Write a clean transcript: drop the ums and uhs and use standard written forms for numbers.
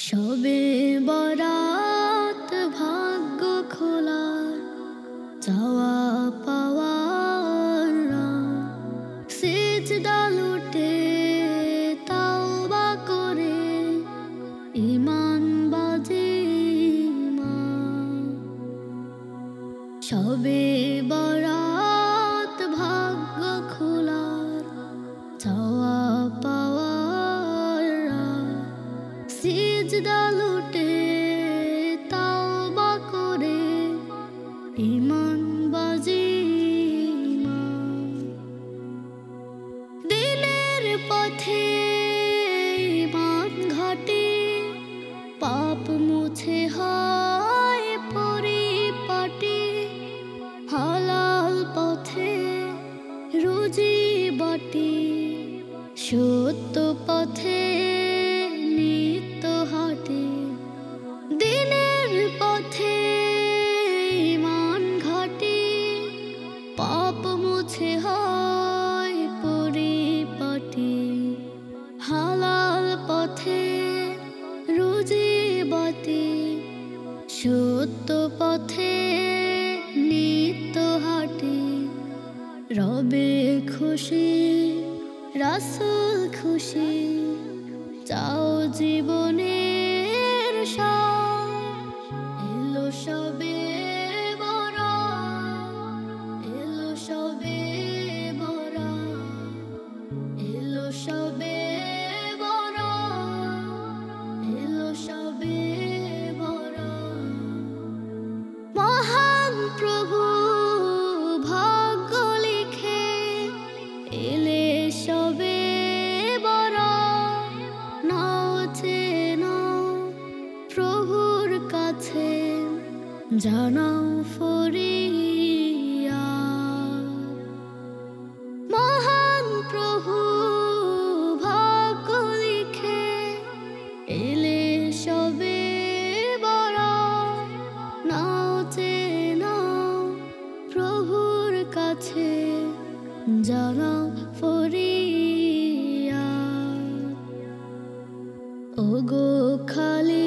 সবে বরাত ভাগ্য খোলার চাওয়া পাওয়ার সিজদা লুটে তাওবা করে ঈমান বাজে সবে বরাত ভাগ্য খোলার চাওয়া পাওয়ার সিজদা লুটে তাওবা করে ঈমান বাজে দিনের পথে ঈমান ঘটে পাপ মুছে হয় পরিপাটি হালাল পথে রুজি বাটি সত্য পথে নিত্য হাঁটে দিনের পথে ঈমান ঘটে পাপ মুছে হয় পরিপাটি হালাল পথে রুজি বাটি সত্য পথে নিত্য হাঁটে রবে খুশি রাসূল খুশি চাও জীবনের এলো সবে বরাত এলো সবে বরাত এলো সবে বরাত এলো সবে বরাত মহান প্রভু ভাগ্য লিখে এলে সবে বরাত নাও চেনো প্রভুর কাছে জানাও ফরিয়াদ মহান প্রভু ভাগ্য লিখে এলে সবে বরাত নাও চেনো প্রভুর কাছে জানাও ফরিয়াদ ওগো খালি